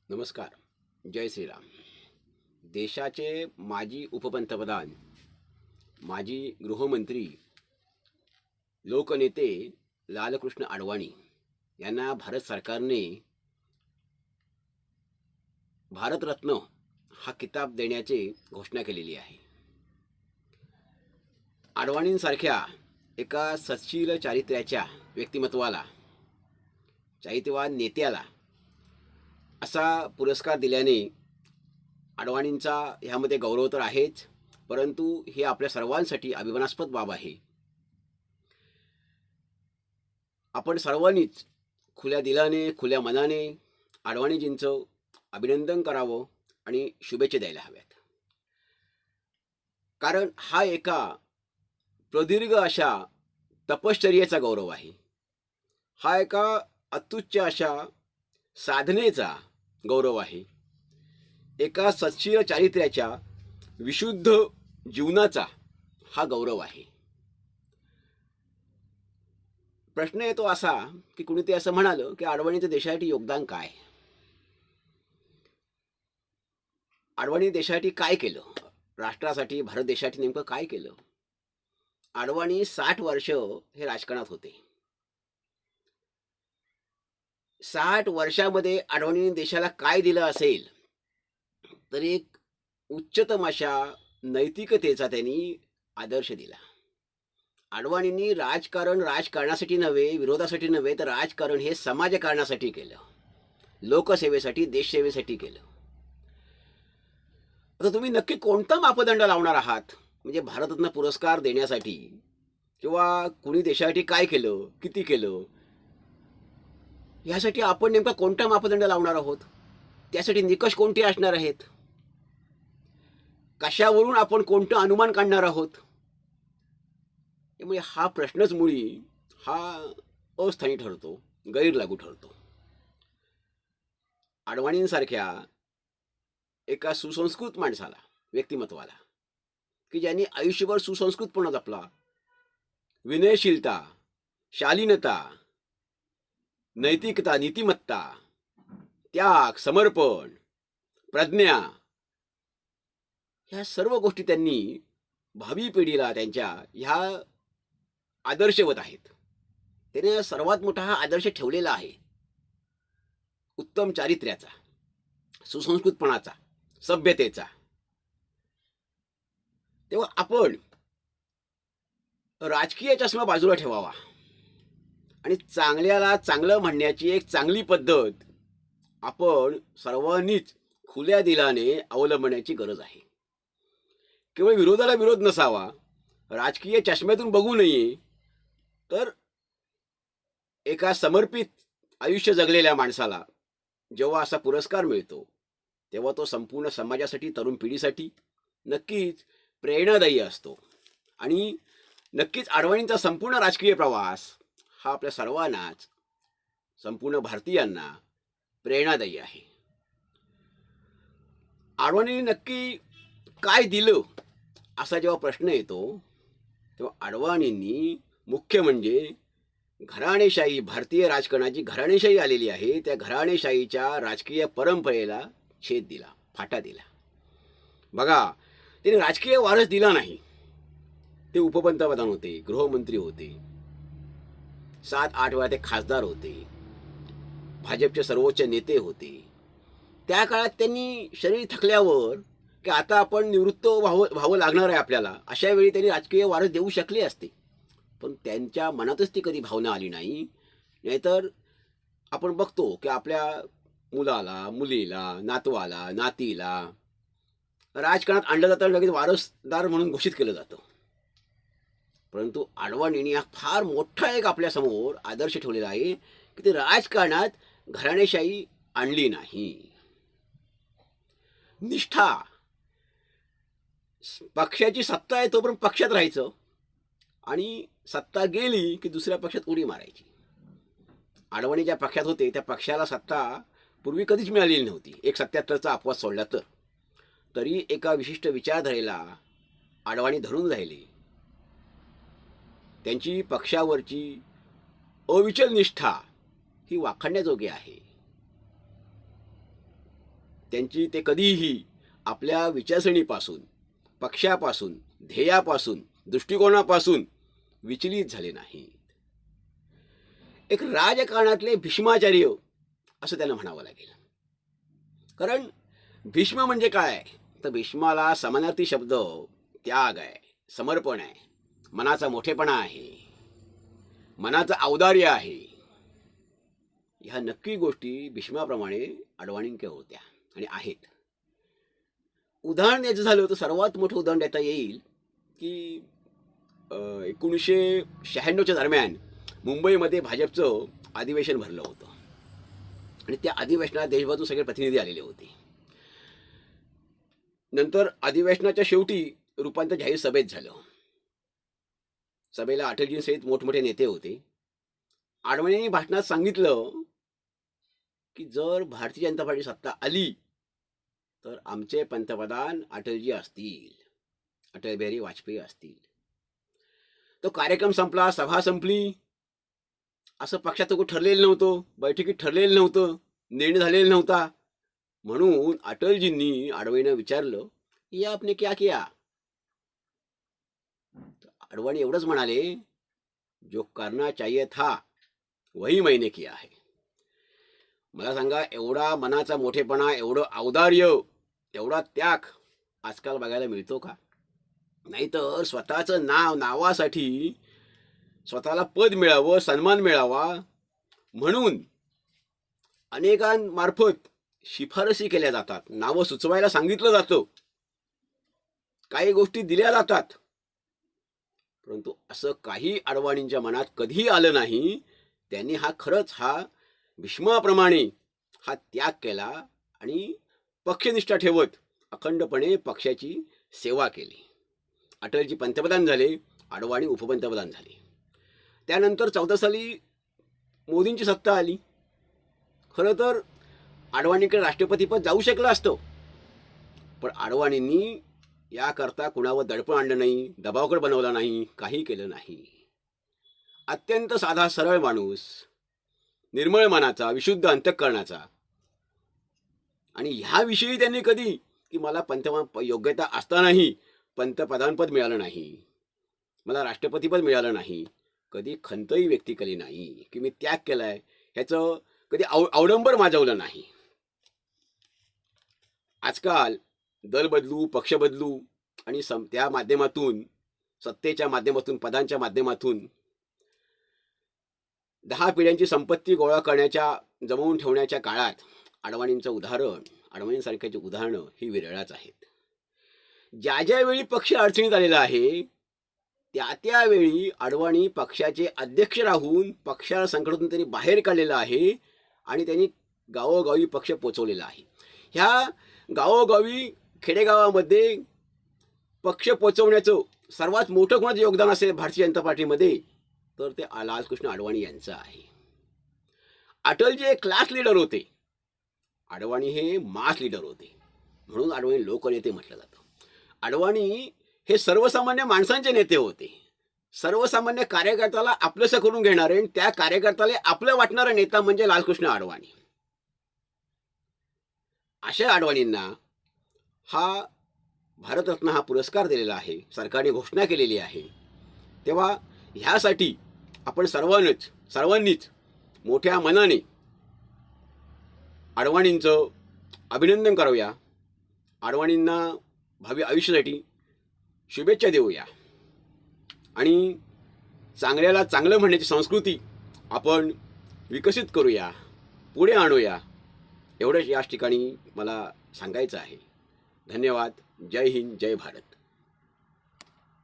नमस्कार. जय श्रीराम. देशाचे माजी उपपंतप्रधान, माजी गृहमंत्री, लोकनेते लालकृष्ण अडवाणी यांना भारत सरकारने भारतरत्न हा किताब देण्याची घोषणा केलेली आहे. अडवाणींसारख्या एका सत्शील चारित्र्याच्या व्यक्तिमत्वाला, चारित्र्यवान नेत्याला असा पुरस्कार दिल्याने अडवाणींचा ह्यामध्ये गौरव तर आहेच, परंतु हे आपल्या सर्वांसाठी अभिमानास्पद बाब आहे. आपण सर्वांनीच खुल्या दिलाने, खुल्या मनाने अडवाणीजींचं अभिनंदन करावं आणि शुभेच्छा द्यायला हव्यात. कारण हा एका प्रदीर्घ अशा तपश्चर्येचा गौरव आहे. हा एका अत्युच्च अशा साधनेचा गौरव आहे. एका सत्शील चारित्र्याच्या विशुद्ध जीवनाचा हा गौरव आहे. प्रश्न येतो असा की कुणी ते असं म्हणालं की अडवाणीचं देशासाठी योगदान काय. अडवाणी देशासाठी काय केलं, राष्ट्रासाठी, भारत देशासाठी नेमकं काय केलं. अडवाणी 60 वर्ष हे राजकारणात होते. 60 वर्षामध्ये अडवाणींनी देशाला काय दिलं असेल तर एक उच्चतम अशा नैतिकतेचा त्यांनी आदर्श दिला. अडवाणींनी राजकारण राजकारणासाठी नव्हे, विरोधासाठी नव्हे, तर राजकारण हे समाजकारणासाठी केलं, लोकसेवेसाठी, देशसेवेसाठी केलं. आता तुम्ही नक्की कोणता मापदंड लावणार आहात, म्हणजे भारतरत्न पुरस्कार देण्यासाठी, किंवा कुणी देशासाठी काय केलं, किती केलं, यासाठी आपण नेमका कोणता मापदंड लावणार आहोत, त्यासाठी निकष कोणते असणार आहेत, कशावरून आपण कोणतं अनुमान काढणार आहोत. त्यामुळे हा प्रश्नच मुळी हा अस्थायी ठरतो, गैरलागू ठरतो. अडवाणींसारख्या एका सुसंस्कृत माणसाला, व्यक्तिमत्वाला, की ज्यांनी आयुष्यभर सुसंस्कृतपणा जपला, विनयशीलता, शालीनता, नैतिकता, नीतिमत्ता, त्याग, समर्पण, प्रज्ञा, ह्या सर्व गोष्टी त्यांनी भावी पिढीला त्यांच्या ह्या आदर्शवत आहेत. त्याने सर्वात मोठा हा आदर्श ठेवलेला आहे, उत्तम चारित्र्याचा, सुसंस्कृतपणाचा, सभ्यतेचा. तेव्हा आपण राजकीय चष्मा बाजूला ठेवावा आणि चांगल्याला चांगलं म्हणण्याची एक चांगली पद्धत आपण सर्वांनीच खुल्या दिलाने अवलंबण्याची गरज आहे. केवळ विरोधाला विरोध नसावा, राजकीय चष्म्यातून बघू नये, तर एका समर्पित आयुष्य जगलेल्या माणसाला जेव्हा असा पुरस्कार मिळतो तेव्हा तो संपूर्ण समाजासाठी, तरुण पिढीसाठी नक्कीच प्रेरणादायी असतो. आणि नक्कीच अडवाणींचा संपूर्ण राजकीय प्रवास हा आपल्या सर्वांनाच, संपूर्ण भारतीयांना प्रेरणादायी आहे. अडवाणींनी नक्की काय दिलं असा जेव्हा प्रश्न येतो तेव्हा अडवाणींनी मुख्य म्हणजे घराणेशाही, भारतीय राजकारणाची घराणेशाही आलेली आहे, त्या घराणेशाहीच्या राजकीय परंपरेला छेद दिला, फाटा दिला. बघा, त्यांनी राजकीय वारस दिला नाही. ते उपपंतप्रधान होते, गृहमंत्री होते, 7-8 वेळा ते खासदार होते, भाजपचे सर्वोच्च नेते होते. त्या काळात त्यांनी शरीर थकल्यावर की आता आपण निवृत्त व्हावं लागणार आहे आपल्याला, अशा वेळी त्यांनी राजकीय वारस देऊ शकले असते, पण त्यांच्या मनातच ती कधी भावना आली नाही. नाहीतर आपण बघतो की आपल्या मुलाला, मुलीला, नातवाला, नातीला राजकारणात आणलं जातं, लगेच वारसदार म्हणून घोषित केलं जातं. परंतु अडवाणींनी हा फार मोठा एक आपल्यासमोर आदर्श ठेवलेला आहे की ते राजकारणात घराणेशाही आणली नाही. निष्ठा, पक्षाची सत्ता आहे तोपर्यंत पक्षात राहायचं आणि सत्ता गेली की दुसऱ्या पक्षात उडी मारायची. अडवाणी ज्या पक्षात होते त्या पक्षाला सत्ता पूर्वी कधीच मिळालेली नव्हती, एक 77चा अपवाद सोडला तर. तरी एका विशिष्ट विचारधारेला अडवाणी धरून राहिले. त्यांची पक्षावरची अविचल निष्ठा ही वाखाणण्याजोगी आहे. त्यांची ते कधीही आपल्या विचारसरणीपासून, पक्षापासून, ध्येयापासून, दृष्टिकोनापासून विचलित झाले नाहीत. एक राजकारणातले भीष्माचार्य असं त्यांना म्हणावं लागेल. कारण भीष्म म्हणजे काय, तर भीष्माला समानार्थी शब्द त्याग आहे, समर्पण आहे, मनाचा मोठेपणा आहे, मनाचं औदार्य आहे. ह्या नक्की गोष्टी भीष्माप्रमाणे अडवाणींच्या होत्या आणि आहेत. उदाहरण द्यायचं झालं तर सर्वात मोठं उदाहरण देता येईल की 1996च्या दरम्यान मुंबईमध्ये भाजपचं अधिवेशन भरलं होतं आणि त्या अधिवेशनात देशभरातून सगळे प्रतिनिधी आलेले होते. नंतर अधिवेशनाच्या शेवटी रूपांतर जाहीर सभेत झालं. सभेला अटलजींसहित मोठमोठे नेते होते. आडवाणींनी भाषणात सांगितलं की जर भारतीय जनता पार्टी सत्ता आली तर आमचे पंतप्रधान अटलजी असतील, अटल बिहारी वाजपेयी असतील. तो कार्यक्रम संपला, सभा संपली, असं पक्षाचं काही ठरलेलं नव्हतं, बैठकीत ठरलेलं नव्हतं, निर्णय झालेला नव्हता. म्हणून अटलजींनी आडवाणींना विचारलं, ये आपने क्या किया? आडवाणी एवढंच म्हणाले, जो करना चाहिए था वही मैंने किया है. मला सांगा, एवढा मनाचा मोठेपणा, एवढं औदार्य, एवढा त्याग आजकाल बघायला मिळतो का? नाहीतर स्वतःचं नावासाठी, स्वतःला पद मिळावं, सन्मान मिळावा म्हणून अनेकांमार्फत शिफारसी केल्या जातात, नावं सुचवायला सांगितलं जातं, काही गोष्टी दिल्या जातात, परंतु असं काही आडवाणींच्या मनात कधीही आलं नाही. त्यांनी खरंच भीष्माप्रमाणे त्याग केला आणि पक्षनिष्ठा ठेवत अखंडपणे पक्षाची सेवा केली. अटलजी पंतप्रधान झाले, आडवाणी उपपंतप्रधान झाले. त्यानंतर 14 साली मोदींची सत्ता आली. खरं तर आडवाणीकडे राष्ट्रपतीपद जाऊ शकलं असतं, पण आडवाणींनी याकरता कुणावर दडपण आणलं नाही, दबावकड बनवला नाही, काही केलं नाही. अत्यंत साधा सरळ माणूस, निर्मळ मनाचा, विशुद्ध अंतःकरणाचा. आणि ह्याविषयी त्यांनी कधी की मला पंतप्रधान योग्यता असतानाही पंतप्रधानपद मिळालं नाही, मला राष्ट्रपतीपद मिळालं नाही, कधी खंतही व्यक्त केली नाही की मी त्याग केलाय, ह्याचं कधी अवडंबर माजवलं नाही. आजकाल दल बदलू, पक्ष बदलू आणि त्या माध्यमातून, सत्तेच्या माध्यमातून, पदांच्या माध्यमातून 10 पिढ्यांची संपत्ती गोळा करण्याच्या, जमवून ठेवण्याच्या काळात आडवाणींचं उदाहरण, आडवाणींसारख्याची उदाहरणं ही विरळाच आहेत. ज्या ज्यावेळी पक्ष अडचणीत आलेला आहे त्यावेळी आडवाणी पक्षाचे अध्यक्ष राहून पक्षाला संकटातून त्यांनी बाहेर काढलेलं आहे आणि त्यांनी गावोगावी पक्ष पोचवलेला आहे. ह्या गावोगावी, खेडेगावामध्ये पक्ष पोचवण्याचं सर्वात मोठं कोणाचं योगदान असेल भारतीय जनता पार्टीमध्ये तर ते लालकृष्ण आडवाणी यांचं आहे. अटलजी एक क्लास लीडर होते, आडवाणी हे मास लीडर होते, म्हणून आडवाणी लोकनेते म्हटलं जातं. आडवाणी हे सर्वसामान्य माणसांचे नेते होते, सर्वसामान्य कार्यकर्त्याला आपलंसं करून घेणारे आणि त्या कार्यकर्त्याला आपलं वाटणारा नेता म्हणजे लालकृष्ण आडवाणी. अशा आडवाणींना भारतरत्न पुरस्कार दिलेला आहे, सरकारने घोषणा केलेली आहे. तेव्हा ह्यासाठी आपण सर्वांनीच मोठ्या मनाने आडवाणींचं अभिनंदन करूया, आडवाणींना भावी आयुष्यासाठी शुभेच्छा देऊया आणि चांगल्याला चांगलं म्हणण्याची संस्कृती आपण विकसित करूया, पुढे आणूया, एवढंच याच ठिकाणी मला सांगायचं आहे. धन्यवाद. जय हिंद, जय भारत.